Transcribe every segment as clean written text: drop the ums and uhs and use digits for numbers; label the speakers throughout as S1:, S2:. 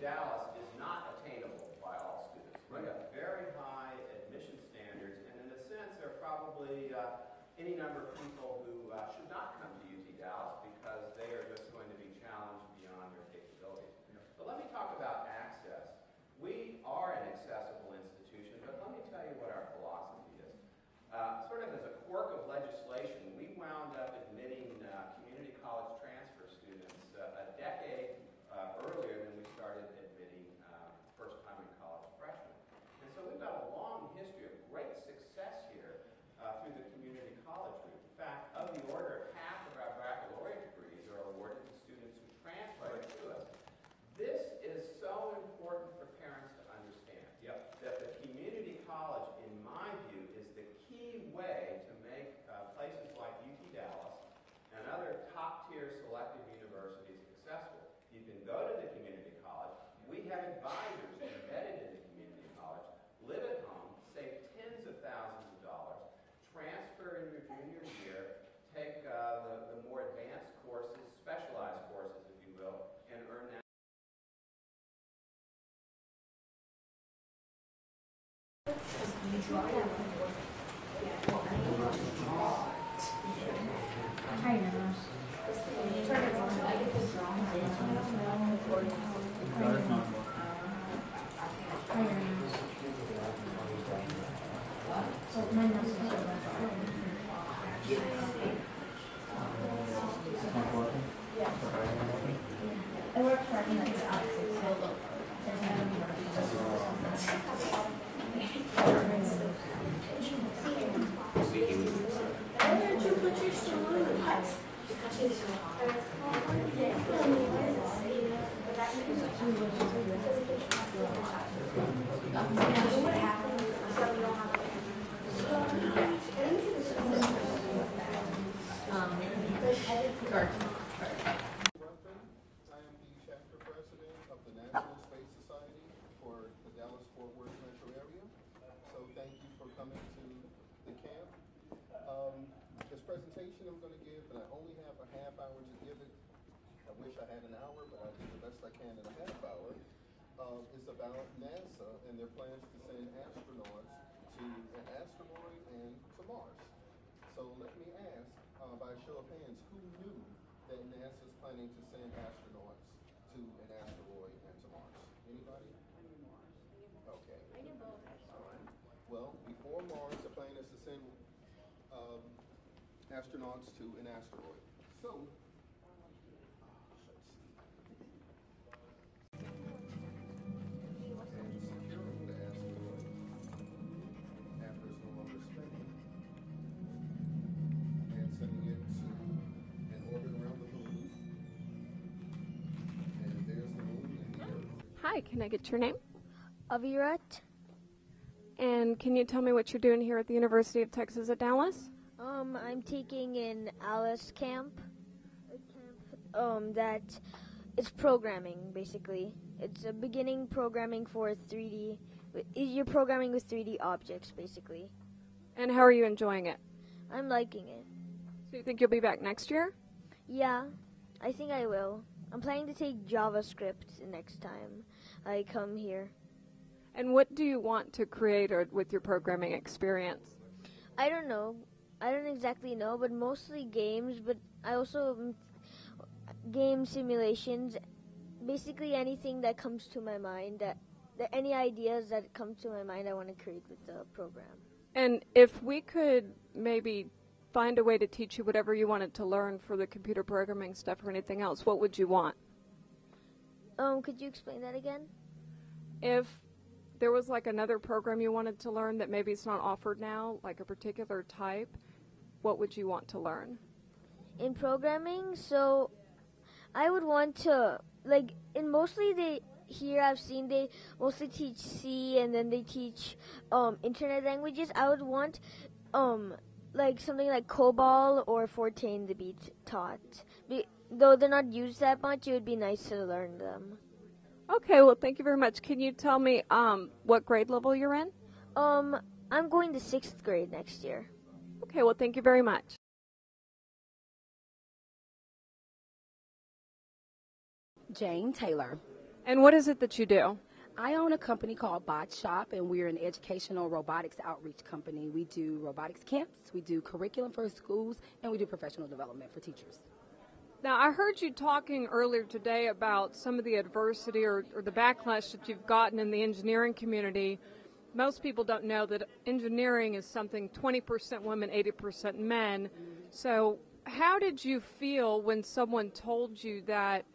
S1: Dallas is not attainable by all students. We have very high admission standards, and in a sense, there are probably any number of people who should not come to UT Dallas because they are just going to be challenged beyond their capabilities. But let me talk about access. We are an accessible institution, but let me tell you what our philosophy is. Sort of as a quirk of legislation, we wound up admitting community college transfer students a decade earlier than we started admitting first-time in college freshmen. And so we've got a long history of great success here through the community college route. In fact, of the order of half of our baccalaureate degrees are awarded to students who transfer to us. This is so important for parents to understand that the community college, in my view, is the key way to make places like UT Dallas and other top-tier selective universities accessible. You can go to the community college. We have advisors embedded in the community college. Live at home, save tens of thousands of dollars, transfer in your junior year, take the more advanced courses, specialized courses, if you will, and earn that.
S2: I'm going to give, and I only have a half hour to give it. I wish I had an hour, but I'll do the best I can in a half hour. It's about NASA and their plans to send astronauts to an asteroid and to Mars. So let me ask, by a show of hands, who knew that NASA is planning to send astronauts to an asteroid and to Mars? Anybody?
S3: I knew Mars.
S2: Okay.
S3: I knew both.
S2: All right. Well, before Mars, the plan is to send astronauts to an asteroid. So, let's see. And securing the asteroid after it's no longer spinning and sending it to an orbit around the moon. And there's the moon and the Earth.
S4: Hi, can I get your name?
S5: Avirat.
S4: And can you tell me what you're doing here at the University of Texas at Dallas?
S5: I'm taking an Alice camp. That it's programming, basically. It's a beginning programming for 3D. You're programming with 3D objects, basically.
S4: And how are you enjoying it?
S5: I'm liking it.
S4: So you think you'll be back next year?
S5: Yeah, I think I will. I'm planning to take JavaScript next time I come here.
S4: And what do you want to create with your programming experience?
S5: I don't know. I don't exactly know, but mostly games, but I also game simulations, basically anything that comes to my mind, that any ideas that come to my mind I want to create with the program.
S4: And if we could maybe find a way to teach you whatever you wanted to learn for the computer programming stuff or anything else, what would you want?
S5: Could you explain that again?
S4: If there was like another program you wanted to learn that maybe it's not offered now, like a particular type, what would you want to learn?
S5: In programming, so I would want to, like, in mostly here I've seen they mostly teach C and then they teach internet languages. I would want like something like COBOL or Fortran to be taught. Though they're not used that much, it would be nice to learn them.
S4: Okay, well, thank you very much. Can you tell me what grade level you're in?
S5: I'm going to 6th grade next year.
S4: Okay, well, thank you very much.
S3: Jane Taylor.
S4: And what is it that you do?
S3: I own a company called Bot Shop, and we're an educational robotics outreach company. We do robotics camps, we do curriculum for schools, and we do professional development for teachers.
S4: Now, I heard you talking earlier today about some of the adversity or the backlash that you've gotten in the engineering community. Most people don't know that engineering is something 20% women, 80% men. So how did you feel when someone told you that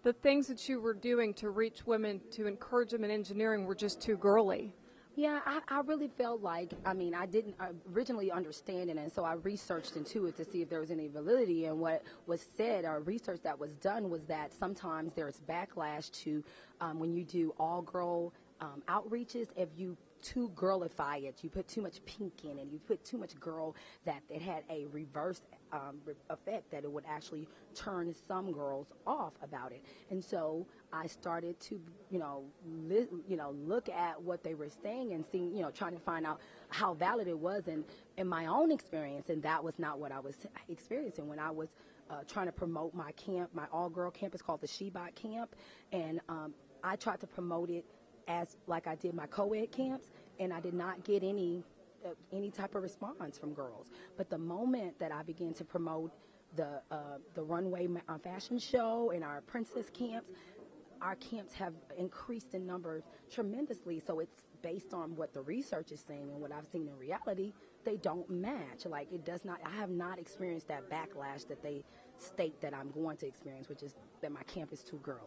S4: the things that you were doing to reach women, to encourage them in engineering, were just too girly?
S3: Yeah, I really felt like, I didn't originally understand it, and so I researched into it to see if there was any validity. And what was said, or research that was done, was that sometimes there's backlash to when you do all-girl outreaches. If you too girlify it, you put too much pink in it, you put too much girl, that it had a reverse effect, that it would actually turn some girls off about it. And so I started to, look at what they were saying and see, trying to find out how valid it was in my own experience. And that was not what I was experiencing when I was trying to promote my camp, my all-girl camp. It's called the She-Bot Camp. And I tried to promote it as like I did my co-ed camps, and I did not get any type of response from girls. But the moment that I began to promote the runway fashion show and our princess camps, our camps have increased in numbers tremendously. So it's based on what the research is saying and what I've seen in reality. They don't match. Like, it does not. I have not experienced that backlash that they state that I'm going to experience, which is that my camp is too girly.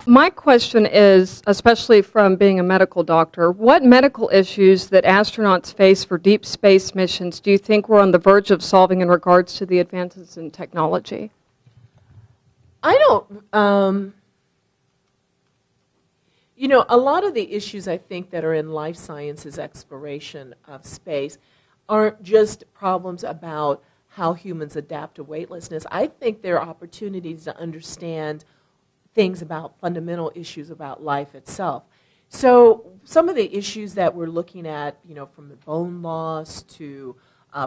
S4: My question is, especially from being a medical doctor, what medical issues that astronauts face for deep space missions do you think we're on the verge of solving in regards to the advances in technology?
S6: I don't, a lot of the issues I think that are in life sciences exploration of space aren't just problems about how humans adapt to weightlessness. I think there are opportunities to understand things about fundamental issues about life itself. So some of the issues that we're looking at, from the bone loss to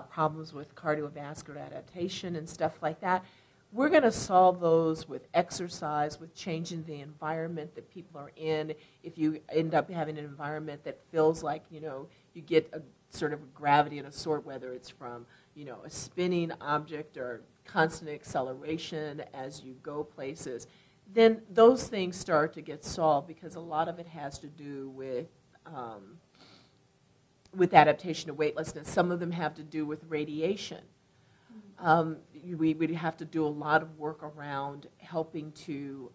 S6: problems with cardiovascular adaptation and stuff like that, we're going to solve those with exercise, with changing the environment that people are in. If you end up having an environment that feels like, you get a sort of gravity of a sort, whether it's from, a spinning object or constant acceleration as you go places, then those things start to get solved, because a lot of it has to do with adaptation to weightlessness. Some of them have to do with radiation. We would have to do a lot of work around helping to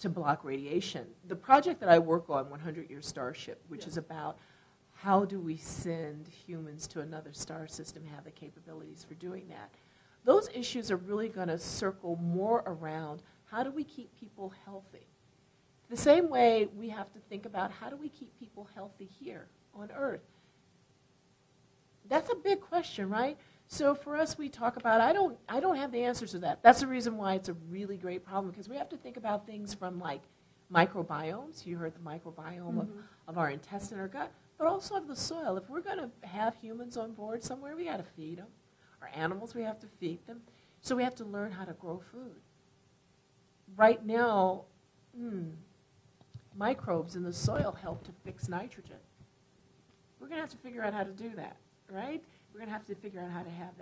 S6: block radiation. The project that I work on, 100-Year Starship, which is about how do we send humans to another star system, have the capabilities for doing that. Those issues are really going to circle more around how do we keep people healthy. The same way we have to think about how do we keep people healthy here on Earth. That's a big question, right? So for us, we talk about, I don't have the answers to that. That's the reason why it's a really great problem, because we have to think about things from like microbiomes. You heard the microbiome of our intestine or gut, but also of the soil. If we're going to have humans on board somewhere, we got to feed them. Our animals, we have to feed them. So we have to learn how to grow food. Right now, microbes in the soil help to fix nitrogen. We're going to have to figure out how to do that, right? We're going to have to figure out how to have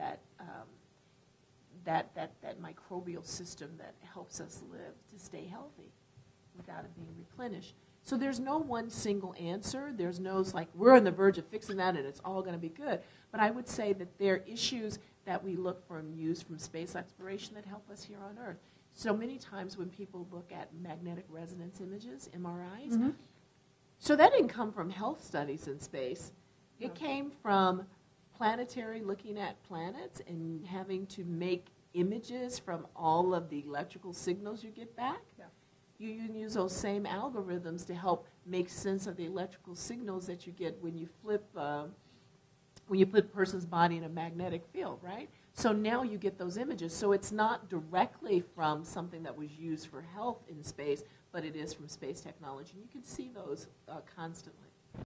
S6: that microbial system that helps us live to stay healthy without it being replenished. So there's no one single answer. There's no, it's like, we're on the verge of fixing that and it's all going to be good. But I would say that there are issues that we look for and use from space exploration that help us here on Earth. So many times when people look at magnetic resonance images, MRIs, so that didn't come from health studies in space. It came from planetary looking at planets and having to make images from all of the electrical signals you get back.
S3: Yeah.
S6: You can use those same algorithms to help make sense of the electrical signals that you get when you flip, when you put a person's body in a magnetic field, right? So now you get those images. So it's not directly from something that was used for health in space, but it is from space technology. You can see those constantly.